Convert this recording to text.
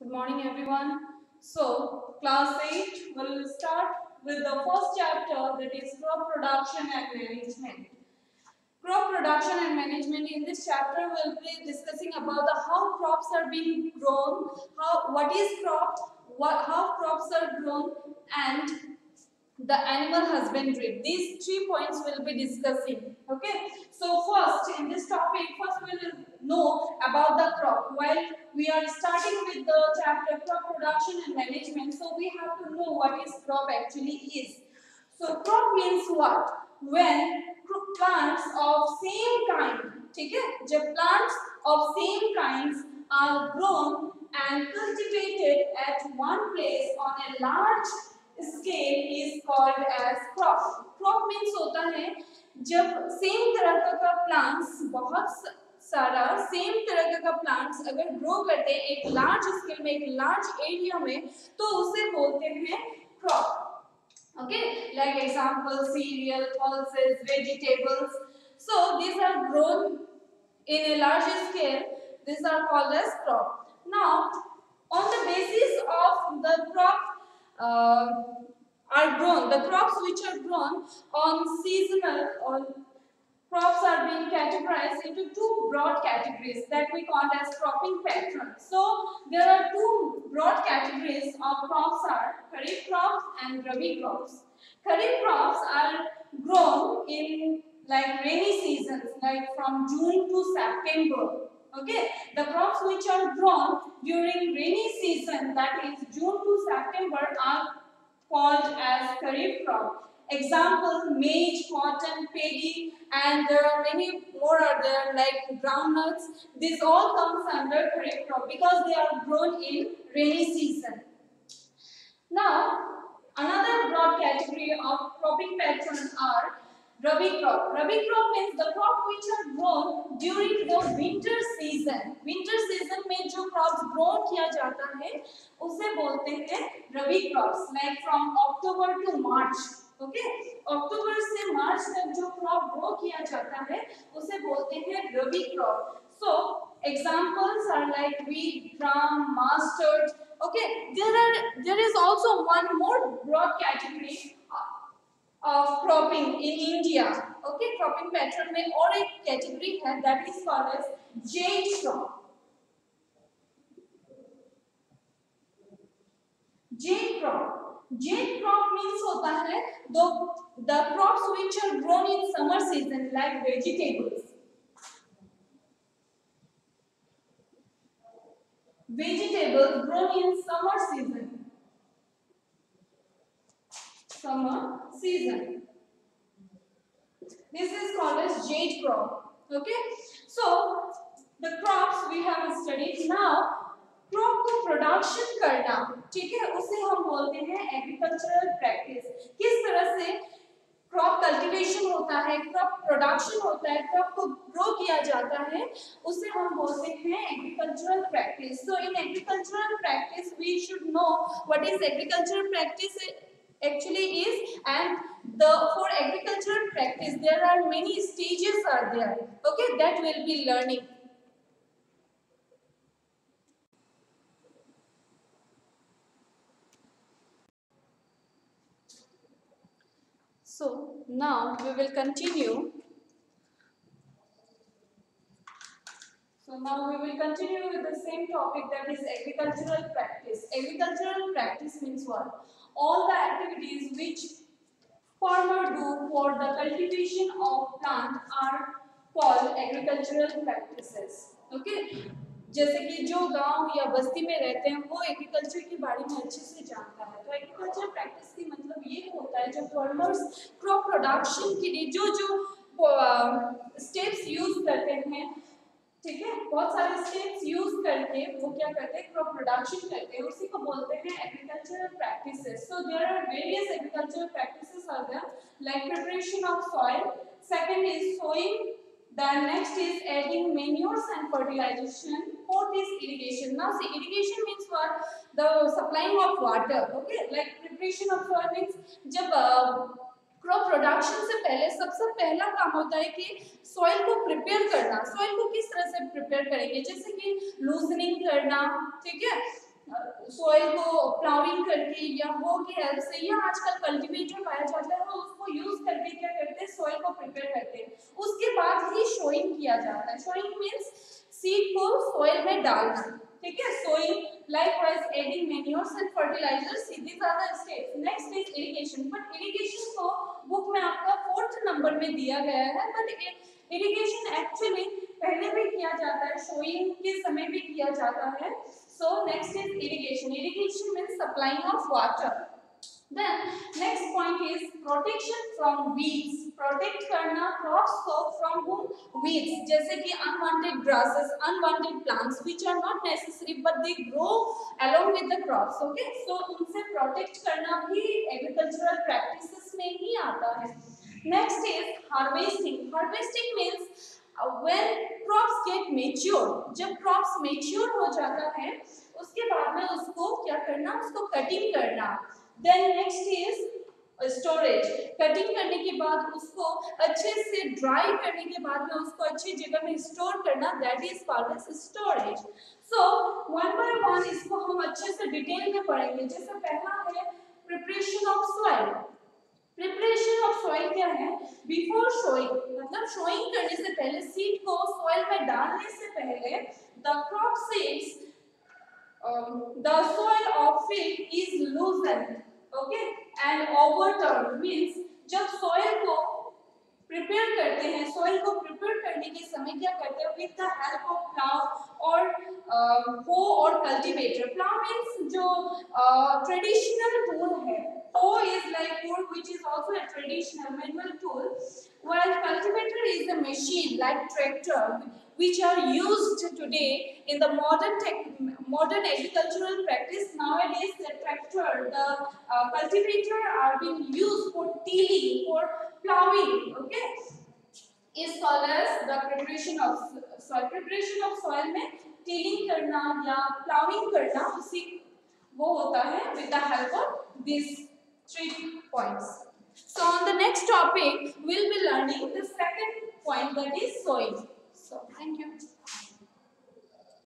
Good morning, everyone. So, class 8 will start with the first chapter, that is crop production and management. Crop production and management. In this chapter, we'll be discussing about how crops are being grown, what is crop, how crops are grown, and the animal husbandry. These 3 points we'll be discussing. Okay. So first, in this topic, first we will know about the crop. While we are starting with the chapter crop production and management, so we have to know what is crop actually is. So crop means what? When plants of same kind, ठीक है? जब plants of same kinds are grown and cultivated at one place on a large scale is called as crop. Crop means होता है जब same तरह का plants बहुत सारा सेम तरह का प्लांट्स अगर ग्रो करते हैं एक लार्ज स्केल में एक लार्ज एरिया में तो उसे बोलते हैं crop. Okay, like example cereal, pulses, vegetables. So these are grown in a large scale. These are called as crop. Now, on the basis of the crop are grown, the crops which are grown on seasonal or crops are being categorized into two broad categories that we call as cropping patterns. So there are two broad categories of crops are kharif crops and rabi crops. Kharif crops are grown in like rainy seasons, like from June to September. Okay, the crops which are grown during rainy season, that is June to September, are called as kharif crop. Example, maize, cotton, paddy, and there are many more are there like groundnuts. This all comes under kharif crop because they are grown in rainy season. Now, another broad category of cropping patterns are Rabi crop. Rabi crop means the crop which are grown during the winter season. Winter season में जो crops grown किया जाता है उसे बोलते हैं Rabi crops. Like from October to March. Okay? October से March तक जो crop grow किया जाता है उसे बोलते हैं Rabi crop. So examples are like wheat, gram, mustard. Okay, there is also one more broad category of cropping in India. Okay, cropping pattern में और एक category है that is called as jade crop. Jade crop. Jade crop means होता है the crops which are grown in summer season like vegetables. Vegetables grown in summer season. Summer season. This is called as jade crop. Okay. So the crops we have studied. Now crop को production करना, ठीक है, उसे हम बोलते हैं agricultural practice. किस तरह से क्रॉप कल्टीवेशन होता है, क्रॉप प्रोडक्शन होता है, क्रॉप को ग्रो किया जाता है, उसे हम बोलते हैं agricultural practice. So in agricultural practice we should know what is agricultural practice actually is, and for agricultural practice there are many stages are there. Okay, that we'll be learning. So now we will continue. So now we will continue with the same topic, that is agricultural practice. Agricultural practice means what? All the activities which farmer do for the cultivation of plant are called agricultural practices. Okay? जैसे कि जो गांव या बस्ती में रहते हैं वो agriculture के बारे में अच्छे से जानता है. तो एग्रीकल्चर प्रैक्टिस की मतलब ये होता है जो फार्मर्स क्रॉप प्रोडक्शन के लिए जो जो स्टेप्स यूज करते हैं, ठीक है, बहुत सारे स्टेप्स यूज करके वो क्या करते हैं, क्रॉप प्रोडक्शन करते हैं, उसी को बोलते हैं agricultural practices. So there are various agricultural practices are there like preparation of soil, second is sowing, then next is adding manures and fertilization, fourth is irrigation. Now see, irrigation means what? The supplying of water. Okay, like preparation of soil means जब crop production से पहले सबसे पहला काम होता है कि soil को प्रिपेयर करना. सॉइल को किस तरह से प्रिपेयर करेंगे, जैसे कि लूजनिंग करना, ठीक है, सोइल को प्लाविंग करके या हो की हेल्प से या आजकल कल्टीवेटर पाया जाता है, उसको यूज करके क्या करते हैं, सोइल को प्रिपेयर करते हैं। उसके बाद ही शोइंग किया जाता है। शोइंग मींस सीड को सोइल में डालना, ठीक है। Soil likewise adding manures and fertilizers, these are the steps. Next is irrigation, but irrigation को बुक में आपका 4th नंबर में दिया गया है, बट इरिगेशन एक्चुअली पहले भी किया जाता है, शोइंग के समय भी किया जाता है। So next is irrigation. Irrigation means supplying of water. Then next point is protection from weeds. Protect करना crops को from whom? Weeds. जैसे कि unwanted grasses, unwanted plants which are not necessary but they grow along with the crops. Okay, so उनसे protect करना भी agricultural practices में ही आता है। Next is harvesting. Harvesting means when crops get mature, जब crops mature हो जाता है उसके बाद में उसको क्या करना, उसको कटिंग करना। Then next is storage. Cutting करने के बाद उसको अच्छे से ड्राई करने के बाद में उसको अच्छी जगह में स्टोर करना, that is called as storage. So one by one इसको हम अच्छे से डिटेल में पढ़ेंगे। जैसे पहला है preparation of soil. Preparation of soil क्या है? बिफोर शोइंग, मतलब शोइंग करने से पहले, सीड को सॉइल में डालने से पहले, the crop seeds, the soil of field is loosened, okay, and overturn means जब सॉइल को प्रिपेयर करते हैं, सॉइल को प्रिपेयर करने के समय क्या करते हैं, with the help of plough और हो और कल्टीवेटर। प्लाव मींस जो ट्रेडिशनल टूल है, hoe is like wood which is also a traditional manual tool, while cultivator is a machine like tractor which are used today in the modern agricultural practice. Nowadays the tractor, the cultivator are being used for tilling, for plowing, okay, is called as the preparation of soil. Preparation of soil में tilling करना या plowing करना, उसी वो होता है with the help of these 3 points. So on the next topic we'll be learning the second point, that is soil. So thank you.